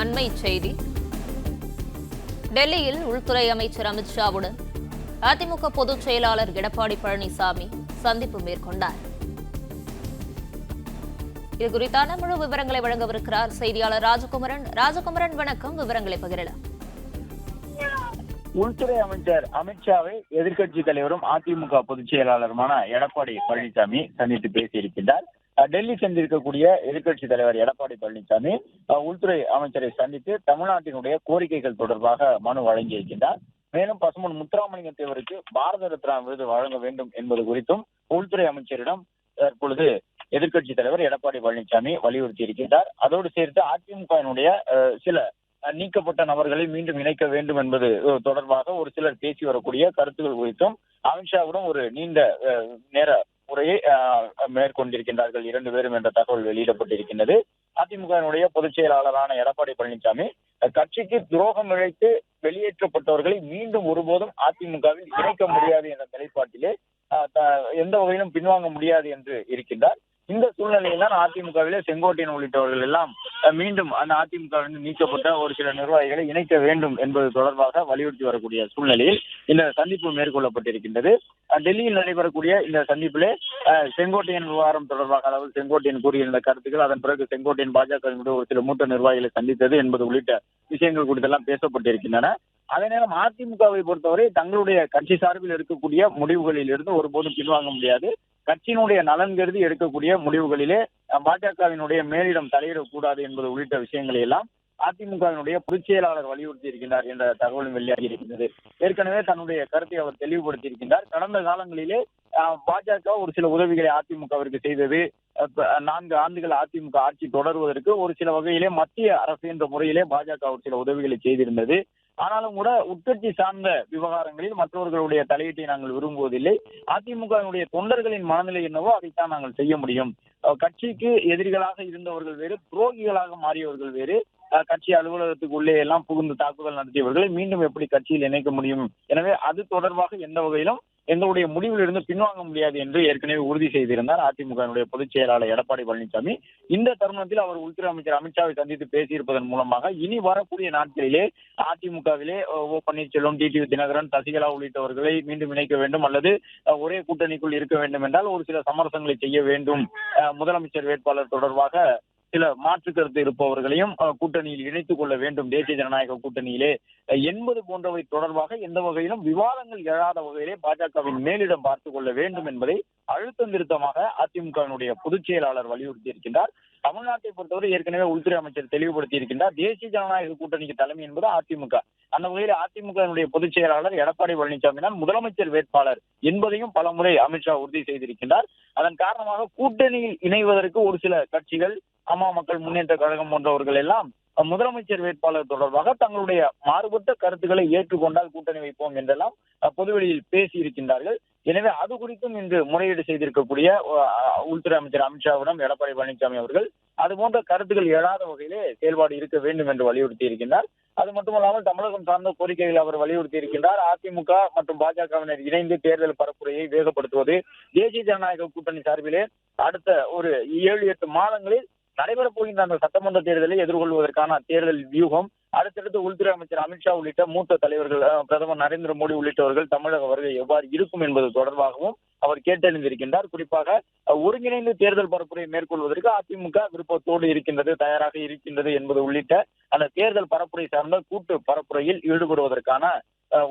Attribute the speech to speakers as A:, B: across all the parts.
A: அண்மை செய்தி. டெல்லியில் உள்துறை அமைச்சர் அமித்ஷாவுடன் அதிமுக பொதுச் செயலாளர் எடப்பாடி பழனிசாமி சந்திப்பு மேற்கொண்டார். இது குறித்தான முழு விவரங்களை வழங்கவிருக்கிறார் செய்தியாளர் ராஜகுமரன். ராஜகுமரன், வணக்கம். விவரங்களை பகிரலாம்.
B: உள்துறை அமைச்சர் அமித்ஷாவை எதிர்க்கட்சி தலைவரும் அதிமுக பொதுச் செயலாளருமான எடப்பாடி பழனிசாமி சந்தித்து பேசியிருக்கின்றார். டெல்லி சென்றிருக்கக்கூடிய எதிர்க்கட்சி தலைவர் எடப்பாடி பழனிசாமி உள்துறை அமைச்சரை சந்தித்து தமிழ்நாட்டினுடைய கோரிக்கைகள் தொடர்பாக மனு வழங்கியிருக்கின்றார். மேலும் பசும்பொன் முத்துராமலிங்க தேவருக்கு பாரத ரத்னா விருது வழங்க வேண்டும் என்பது குறித்தும் உள்துறை அமைச்சரிடம் தற்பொழுது எதிர்க்கட்சி தலைவர் எடப்பாடி பழனிசாமி வலியுறுத்தி இருக்கின்றார். அதோடு சேர்த்து அதிமுகவினுடைய சில நீக்கப்பட்ட நபர்களை மீண்டும் இணைக்க வேண்டும் என்பது தொடர்பாக ஒரு சிலர் பேசி வரக்கூடிய கருத்துக்கள் குறித்தும் அமித்ஷாவுடன் ஒரு நீண்ட நேர உரையை மேற்கொண்டிருக்கின்றார்கள் 2 பேரும் என்ற தகவல் வெளியிடப்பட்டிருக்கின்றது. அதிமுகவினுடைய பொதுச் செயலாளரான எடப்பாடி பழனிசாமி கட்சிக்கு துரோகம் இழைத்து வெளியேற்றப்பட்டவர்களை மீண்டும் ஒருபோதும் அதிமுகவில் இணைக்க முடியாது என்ற நிலைப்பாட்டிலே எந்த வகையிலும் பின்வாங்க முடியாது என்று இருக்கின்றார். இந்த சூழ்நிலையில் தான் அதிமுகவிலே செங்கோட்டையன் உள்ளிட்டவர்கள் எல்லாம் மீண்டும் அந்த அதிமுகவிலிருந்து நீக்கப்பட்ட ஒரு சில நிர்வாகிகளை இணைக்க வேண்டும் என்பது தொடர்பாக வலியுறுத்தி வரக்கூடிய சூழ்நிலையில் இந்த சந்திப்பு மேற்கொள்ளப்பட்டிருக்கின்றது. டெல்லியில் நடைபெறக்கூடிய இந்த சந்திப்பிலே செங்கோட்டையன் விவகாரம் தொடர்பாக, அதாவது செங்கோட்டையன் கூறியிருந்த கருத்துக்கள், அதன் பிறகு செங்கோட்டையன் பாஜகவினுடைய ஒரு சில மூத்த நிர்வாகிகளை சந்தித்தது என்பது உள்ளிட்ட விஷயங்கள் குறித்தெல்லாம் பேசப்பட்டிருக்கின்றன. அதே நேரம் அதிமுகவை பொறுத்தவரை தங்களுடைய கட்சி சார்பில் இருக்கக்கூடிய முடிவுகளில் இருந்து ஒருபோதும் பின்வாங்க முடியாது. கட்சியினுடைய நலன் கருதி எடுக்கக்கூடிய முடிவுகளிலே பாஜகவினுடைய மேலிடம் தலையிடக்கூடாது என்பது உள்ளிட்ட விஷயங்களை எல்லாம் அதிமுகவினுடைய பொதுச் செயலாளர் வலியுறுத்தி இருக்கின்றார் என்ற தகவலும் வெளியாகி இருக்கின்றது. ஏற்கனவே தன்னுடைய கருத்தை அவர் தெளிவுபடுத்தி இருக்கின்றார். கடந்த காலங்களிலே பாஜக ஒரு சில உதவிகளை அதிமுகவிற்கு செய்தது. 4 ஆண்டுகள் அதிமுக ஆட்சி தொடர்வதற்கு ஒரு சில வகையிலே மத்திய அரசு என்ற முறையிலே பாஜக ஒரு சில உதவிகளை செய்திருந்தது. ஆனாலும் கூட உட்கட்சி சார்ந்த விவகாரங்களில் மற்றவர்களுடைய தலையீட்டை நாங்கள் விரும்புவதில்லை. அதிமுகவினுடைய தொண்டர்களின் மனநிலை என்னவோ அதைத்தான் நாங்கள் செய்ய முடியும். கட்சிக்கு எதிரிகளாக இருந்தவர்கள் வேறு, துரோகிகளாக மாறியவர்கள் வேறு. கட்சி அலுவலகத்துக்கு உள்ளே எல்லாம் புகுந்து தாக்குதல் நடத்தியவர்களை மீண்டும் எப்படி கட்சியில் இணைக்க முடியும்? எனவே அது தொடர்பாக எந்த வகையிலும் எங்களுடைய முடிவில் இருந்து பின்வாங்க முடியாது என்று ஏற்கனவே உறுதி செய்திருந்தார் அதிமுகவினுடைய பொதுச் செயலாளர் எடப்பாடி பழனிசாமி. இந்த தருணத்தில் அவர் உள்துறை அமைச்சர் அமித்ஷாவை சந்தித்து பேசியிருப்பதன் மூலமாக இனி வரக்கூடிய நாட்களிலே அதிமுகவிலே ஓ பன்னீர்செல்வம், டிடிவி தினகரன், சசிகலா உள்ளிட்டவர்களை மீண்டும் இணைக்க வேண்டும் அல்லது ஒரே கூட்டணிக்குள் இருக்க வேண்டும் என்றால் ஒரு சில சமரசங்களை செய்ய வேண்டும். முதலமைச்சர் வேட்பாளர் தொடர்பாக சில மாற்று கருத்து இருப்பவர்களையும் கூட்டணியில் இணைத்துக் கொள்ள வேண்டும், தேசிய ஜனநாயக கூட்டணியிலே என்பது போன்றவை தொடர்பாக எந்த வகையிலும் விவாதங்கள் எழாத வகையிலே பாஜகவின் மேலிடம் பார்த்துக் கொள்ள வேண்டும் என்பதை அழுத்தம் திருத்தமாக அதிமுகவினுடைய பொதுச் செயலாளர் வலியுறுத்தி இருக்கின்றார். தமிழ்நாட்டை பொறுத்தவரை ஏற்கனவே உள்துறை அமைச்சர் தெளிவுபடுத்தி இருக்கின்றார். தேசிய ஜனநாயக கூட்டணிக்கு தலைமை என்பது அதிமுக. அந்த வகையில் அதிமுகவினுடைய பொதுச் செயலாளர் எடப்பாடி பழனிசாமி தான் முதலமைச்சர் வேட்பாளர் என்பதையும் பலமுறை அமித்ஷா உறுதி செய்திருக்கின்றார். அதன் காரணமாக கூட்டணியில் இணைவதற்கு ஒரு சில கட்சிகள், அம்மா மக்கள் முன்னேற்ற கழகம் போன்றவர்கள் எல்லாம் முதலமைச்சர் வேட்பாளர் தொடர்பாக தங்களுடைய மாறுபட்ட கருத்துக்களை ஏற்றுக்கொண்டால் கூட்டணி வைப்போம் என்றெல்லாம் பொதுவெளியில் பேசி இருக்கின்றார்கள். எனவே அது குறித்தும் இன்று முறையீடு செய்திருக்கக்கூடிய உள்துறை அமைச்சர் அமித்ஷாவிடம் எடப்பாடி பழனிசாமி அவர்கள் அது போன்ற கருத்துக்கள் எழாத வகையிலே செயல்பாடு இருக்க வேண்டும் என்று வலியுறுத்தி இருக்கின்றார். அது மட்டுமல்லாமல் தமிழகம் சார்ந்த கோரிக்கைகளை அவர் வலியுறுத்தி இருக்கின்றார். அதிமுக மற்றும் பாஜகவினர் இணைந்து தேர்தல் பரப்புரையை வேகப்படுத்துவது, தேசிய ஜனநாயக கூட்டணி சார்பிலே அடுத்த ஒரு 7-8 மாதங்களில் நடைபெறப் போகின்ற அந்த சட்டமன்ற தேர்தலை எதிர்கொள்வதற்கான தேர்தல் வியூகம், அடுத்தடுத்து உள்துறை அமைச்சர் அமித்ஷா உள்ளிட்ட மூத்த தலைவர்கள், பிரதமர் நரேந்திர மோடி உள்ளிட்டவர்கள் தமிழக வருகை எவ்வாறு இருக்கும் என்பது தொடர்பாகவும் அவர் கேட்டறிந்திருக்கின்றார். குறிப்பாக ஒருங்கிணைந்து தேர்தல் பரப்புரை மேற்கொள்வதற்கு அதிமுக விருப்பத்தோடு இருக்கின்றது, தயாராக இருக்கின்றது என்பது உள்ளிட்ட அந்த தேர்தல் பரப்புரை சார்ந்த கூட்டு பரப்புரையில் ஈடுபடுவதற்கான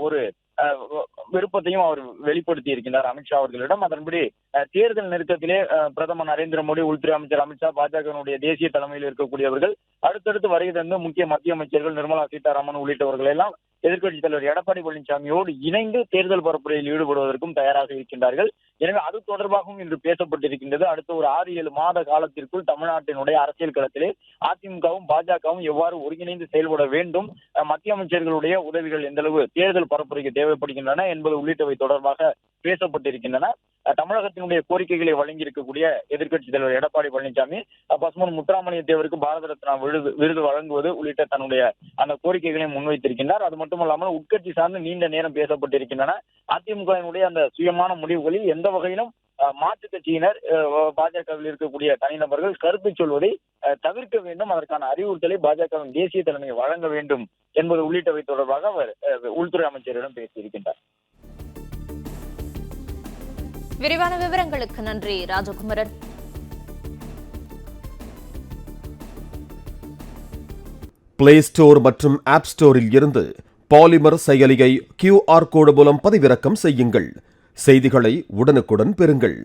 B: ஒரு விருப்பத்தையும் அவர் வெளிப்படுத்தி இருக்கின்றார் அமித்ஷா அவர்களிடம். அதன்படி தேர்தல் நெருக்கத்திலே பிரதமர் நரேந்திர மோடி, உள்துறை அமைச்சர் அமித்ஷா, பாஜகவினுடைய தேசிய தலைமையில் இருக்கக்கூடியவர்கள், அடுத்தடுத்து வருகை தந்து முக்கிய மத்திய அமைச்சர்கள் நிர்மலா சீதாராமன் உள்ளிட்டவர்கள் எல்லாம் எதிர்க்கட்சித் தலைவர் எடப்பாடி பழனிசாமியோடு இணைந்து தேர்தல் பரப்புரையில் ஈடுபடுவதற்கும் தயாராக இருக்கின்றார்கள். எனவே அது தொடர்பாகவும் இன்று பேசப்பட்டிருக்கின்றது. அடுத்த ஒரு 6-7 மாத காலத்திற்குள் தமிழ்நாட்டினுடைய அரசியல் களத்திலே அதிமுகவும் பாஜகவும் எவ்வாறு ஒருங்கிணைந்து செயல்பட வேண்டும், மத்திய அமைச்சர்களுடைய உதவிகள் எந்த அளவு தேர்தல் பரப்புரைக்கு தேவைப்படுகின்றன என்பது உள்ளிட்டவை தொடர்பாக பேசப்பட்டிருக்கின்றன. தமிழகத்தினுடைய கோரிக்கைகளை வழங்கி இருக்கக்கூடிய எதிர்க்கட்சித் தலைவர் எடப்பாடி பழனிசாமி பசும்பொன் முத்துராமலிங்க தேவருக்கு பாரத ரத்னா விருது வழங்குவது உள்ளிட்ட தன்னுடைய அந்த கோரிக்கைகளை முன்வைத்திருக்கின்றார். அது மட்டுமல்லாமல் உட்கட்சி சார்ந்து நீண்ட நேரம் பேசப்பட்டிருக்கின்றன. அதிமுகவினுடைய அந்த சுயமான முடிவுகளில் எந்த வகையிலும் மாற்றுக் கட்சியினர் பாஜகவில் இருக்கக்கூடிய தனிநபர்கள் கருத்து சொல்வதை தவிர்க்க வேண்டும், அதற்கான அறிவுறுத்தலை பாஜகவின் தேசிய தலைமை வழங்க வேண்டும் என்பது உள்ளிட்டவை தொடர்பாக அவர் உள்துறை அமைச்சரிடம் பேசியிருக்கின்றார்.
A: விரிவான விவரங்களுக்கு நன்றி ராஜகுமரன்.
C: பிளே ஸ்டோர் மற்றும் ஆப் ஸ்டோரில் இருந்து பாலிமர் செயலியை QR கோடு மூலம் பதிவிறக்கம் செய்யுங்கள். செய்திகளை உடனுக்குடன் பெறுங்கள்.